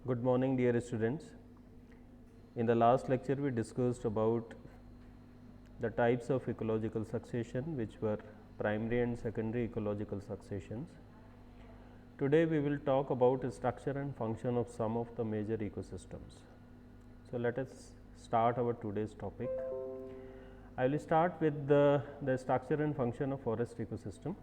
Good morning, dear students. In the last lecture, we discussed about the types of ecological succession, which were primary and secondary ecological successions. Today, we will talk about the structure and function of some of the major ecosystems. So, let us start our today's topic. I will start with the structure and function of forest ecosystem.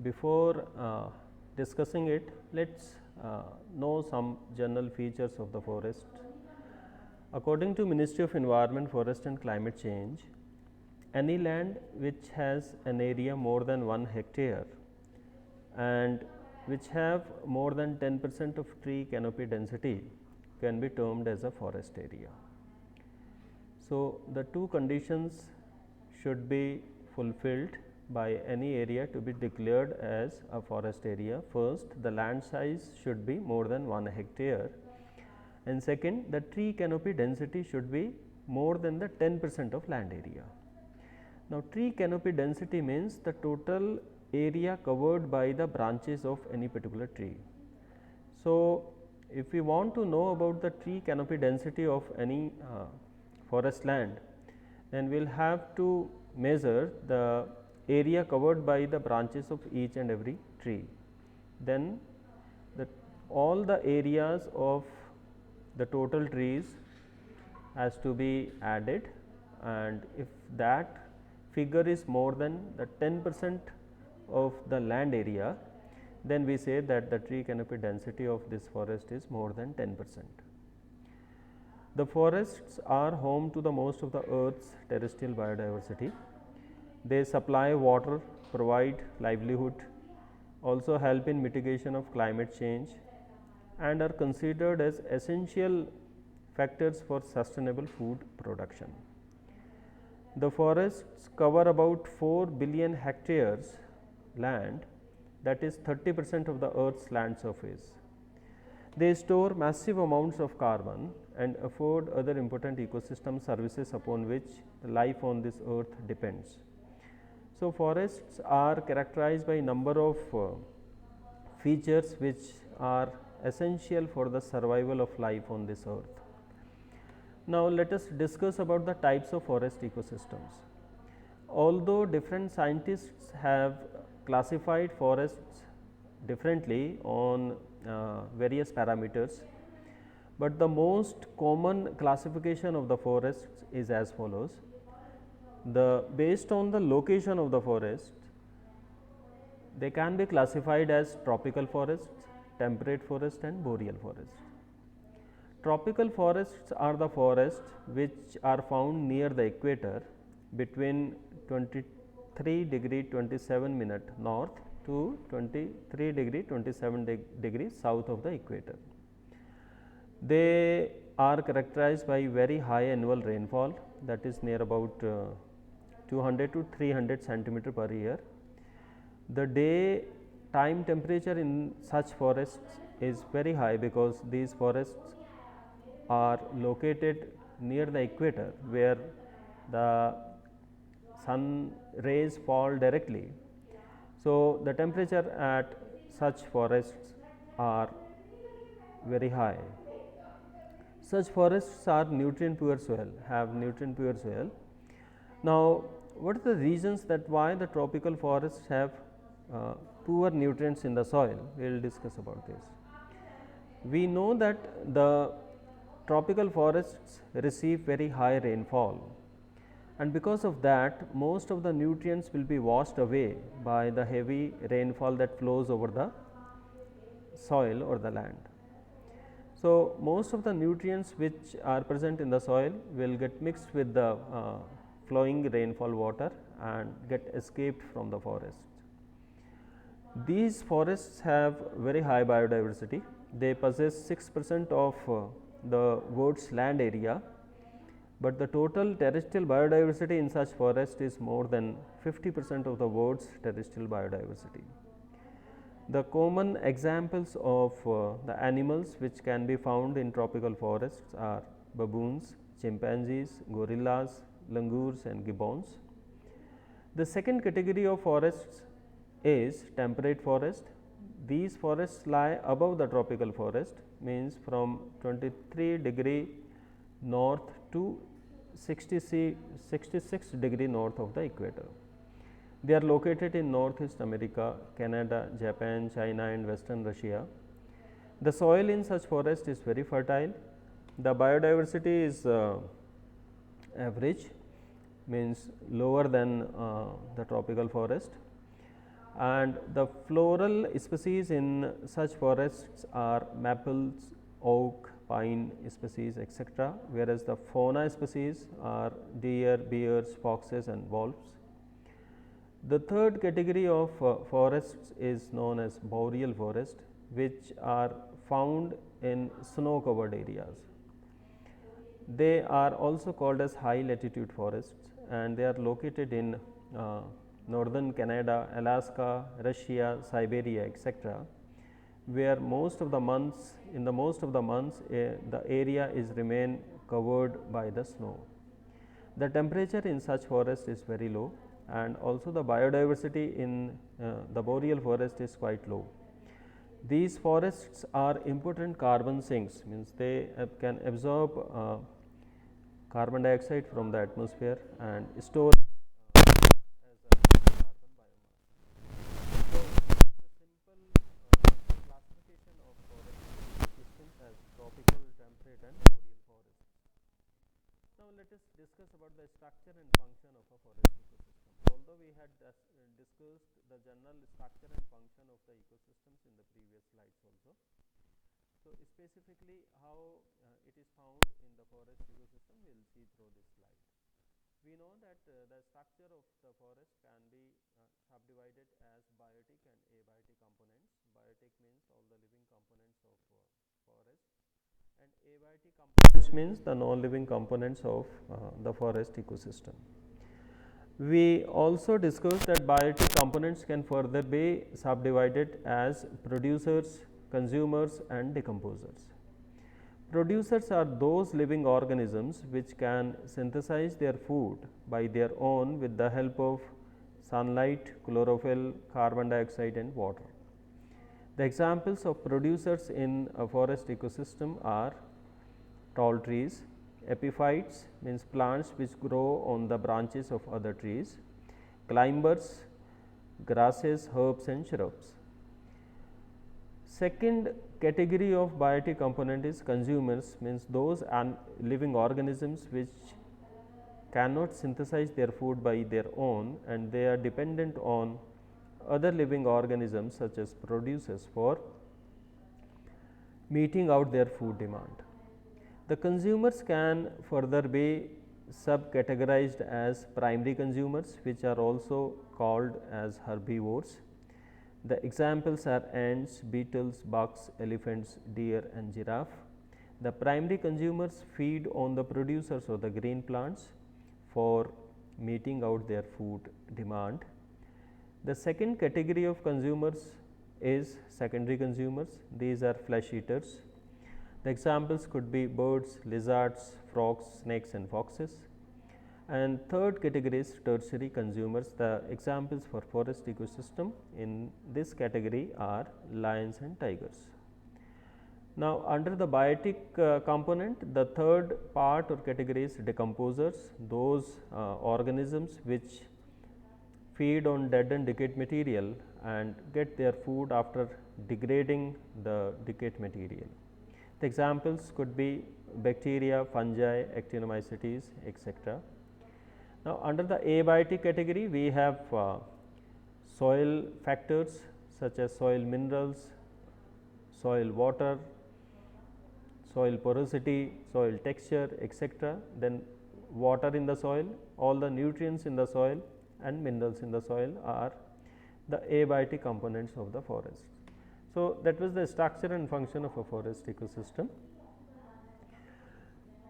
Before discussing it, let us know some general features of the forest. According to Ministry of Environment, Forest and Climate Change, any land which has an area more than 1 hectare and which have more than 10% of tree canopy density can be termed as a forest area. So, the two conditions should be fulfilled by any area to be declared as a forest area. First, the land size should be more than 1 hectare, and second, the tree canopy density should be more than the 10% of land area. Now, tree canopy density means the total area covered by the branches of any particular tree. So, if we want to know about the tree canopy density of any forest land, then we will have to measure the area covered by the branches of each and every tree. Then all the areas of the total trees has to be added, and if that figure is more than the 10% of the land area, then we say that the tree canopy density of this forest is more than 10%. The forests are home to the most of the earth's terrestrial biodiversity. They supply water, provide livelihood, also help in mitigation of climate change, and are considered as essential factors for sustainable food production. The forests cover about 4 billion hectares land, that is 30% of the earth's land surface. They store massive amounts of carbon and afford other important ecosystem services upon which life on this earth depends. So, forests are characterized by a number of features which are essential for the survival of life on this earth. Now, let us discuss about the types of forest ecosystems. Although different scientists have classified forests differently on various parameters, but the most common classification of the forests is as follows. Based on the location of the forest, they can be classified as tropical forests, temperate forest and boreal forest. Tropical forests are the forests which are found near the equator between 23 degree 27 minute north to 23 degree 27 degrees south of the equator. They are characterized by very high annual rainfall, that is near about 200 to 300 centimeter per year. The day time temperature in such forests is very high because these forests are located near the equator, where the sun rays fall directly. So, the temperature at such forests are very high. Such forests are nutrient poor soil, have nutrient poor soil. Now, what are the reasons that why the tropical forests have poor nutrients in the soil? We will discuss about this. We know that the tropical forests receive very high rainfall, and because of that most of the nutrients will be washed away by the heavy rainfall that flows over the soil or the land. So, most of the nutrients which are present in the soil will get mixed with the flowing rainfall water and get escaped from the forest. These forests have very high biodiversity. They possess 6% of the world's land area, but the total terrestrial biodiversity in such forest is more than 50% of the world's terrestrial biodiversity. The common examples of the animals which can be found in tropical forests are baboons, chimpanzees, gorillas, langurs and gibbons. The second category of forests is temperate forest. These forests lie above the tropical forest means from 23 degree north to 66 degree north of the equator. They are located in Northeast America, Canada, Japan, China and Western Russia. The soil in such forest is very fertile. The biodiversity is average, means lower than the tropical forest, and the floral species in such forests are maples, oak, pine species, etc., whereas the fauna species are deer, bears, foxes and wolves. The third category of forests is known as boreal forest, which are found in snow covered areas. They are also called as high latitude forests, and they are located in northern Canada, Alaska, Russia, Siberia, etc., where most of the months the area is remain covered by the snow. The temperature in such forest is very low, and also the biodiversity in the boreal forest is quite low. These forests are important carbon sinks, means they can absorb carbon dioxide from the atmosphere and store as a carbon biomass. So, this is a simple classification of forest systems as tropical, temperate and boreal forests. Now, let us discuss about the structure and function of a forest ecosystem. Although we had discussed the general structure and function of the ecosystems in the previous slides also. So, specifically how it is found in the forest ecosystem, we will see through this slide. We know that the structure of the forest can be subdivided as biotic and abiotic components. Biotic means all the living components of forest, and abiotic components means the non-living components of the forest ecosystem. We also discussed that biotic components can further be subdivided as producers, consumers and decomposers. Producers are those living organisms which can synthesize their food by their own with the help of sunlight, chlorophyll, carbon dioxide and water. The examples of producers in a forest ecosystem are tall trees, epiphytes means plants which grow on the branches of other trees, climbers, grasses, herbs and shrubs. Second category of biotic component is consumers, means those living organisms which cannot synthesize their food by their own, and they are dependent on other living organisms such as producers for meeting out their food demand. The consumers can further be subcategorized as primary consumers, which are also called as herbivores. The examples are ants, beetles, bugs, elephants, deer and giraffe. The primary consumers feed on the producers or the green plants for meeting out their food demand. The second category of consumers is secondary consumers. These are flesh eaters. The examples could be birds, lizards, frogs, snakes and foxes. And third category is tertiary consumers. The examples for forest ecosystem in this category are lions and tigers. Now, under the biotic component, the third part or category is decomposers, those organisms which feed on dead and decayed material and get their food after degrading the decayed material. The examples could be bacteria, fungi, actinomycetes, etc. Now, under the abiotic category, we have soil factors such as soil minerals, soil water, soil porosity, soil texture, etc. Then water in the soil, all the nutrients in the soil and minerals in the soil are the abiotic components of the forest. So, that was the structure and function of a forest ecosystem.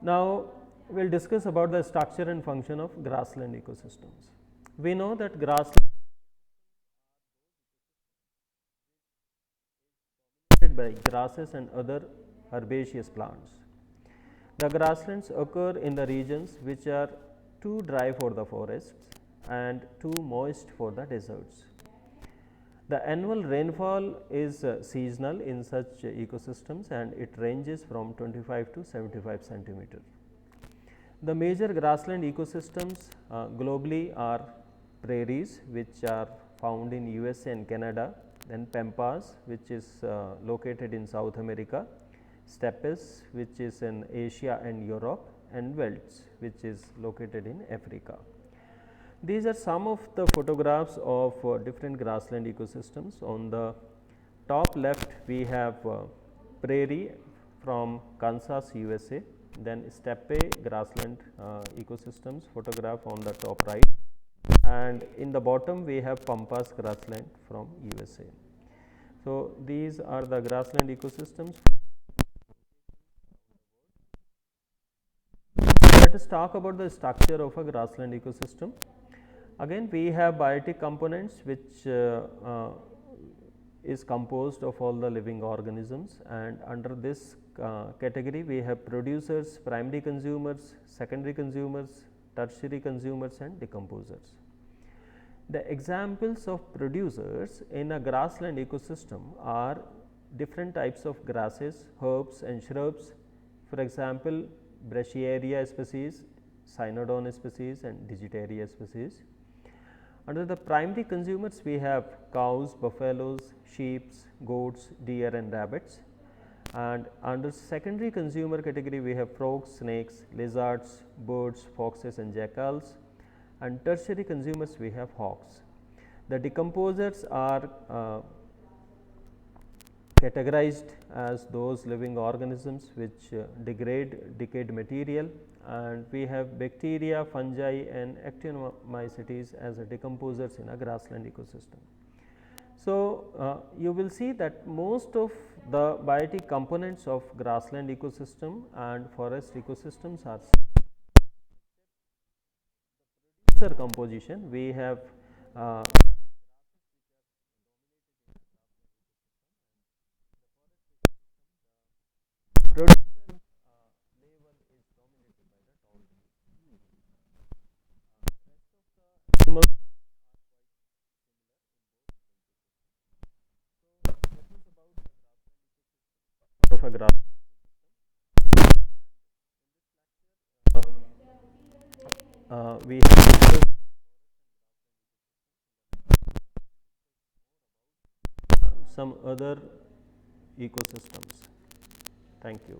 Now, we will discuss about the structure and function of grassland ecosystems. We know that grassland is dominated by grasses and other herbaceous plants. The grasslands occur in the regions which are too dry for the forests and too moist for the deserts. The annual rainfall is seasonal in such ecosystems, and it ranges from 25 to 75 centimeter. The major grassland ecosystems globally are prairies, which are found in USA and Canada, then pampas, which is located in South America, steppes, which is in Asia and Europe, and veldts, which is located in Africa. These are some of the photographs of different grassland ecosystems. On the top left, we have prairie from Kansas, USA, then steppe grassland ecosystems photograph on the top right, and in the bottom we have pampas grassland from USA. So, these are the grassland ecosystems. Let us talk about the structure of a grassland ecosystem. Again, we have biotic components, which is composed of all the living organisms, and under this category we have producers, primary consumers, secondary consumers, tertiary consumers, and decomposers. The examples of producers in a grassland ecosystem are different types of grasses, herbs, and shrubs. For example, Brachiaria species, Cynodon species, and Digitaria species. Under the primary consumers, we have cows, buffaloes, sheep, goats, deer, and rabbits. And under secondary consumer category, we have frogs, snakes, lizards, birds, foxes, and jackals. And tertiary consumers, we have hawks. The decomposers are categorized as those living organisms which degrade decayed material, and we have bacteria, fungi, and actinomycetes as decomposers in a grassland ecosystem. So, you will see that most of the biotic components of grassland ecosystem and forest ecosystems are composition. We have of a grass. We have some other ecosystems. Thank you.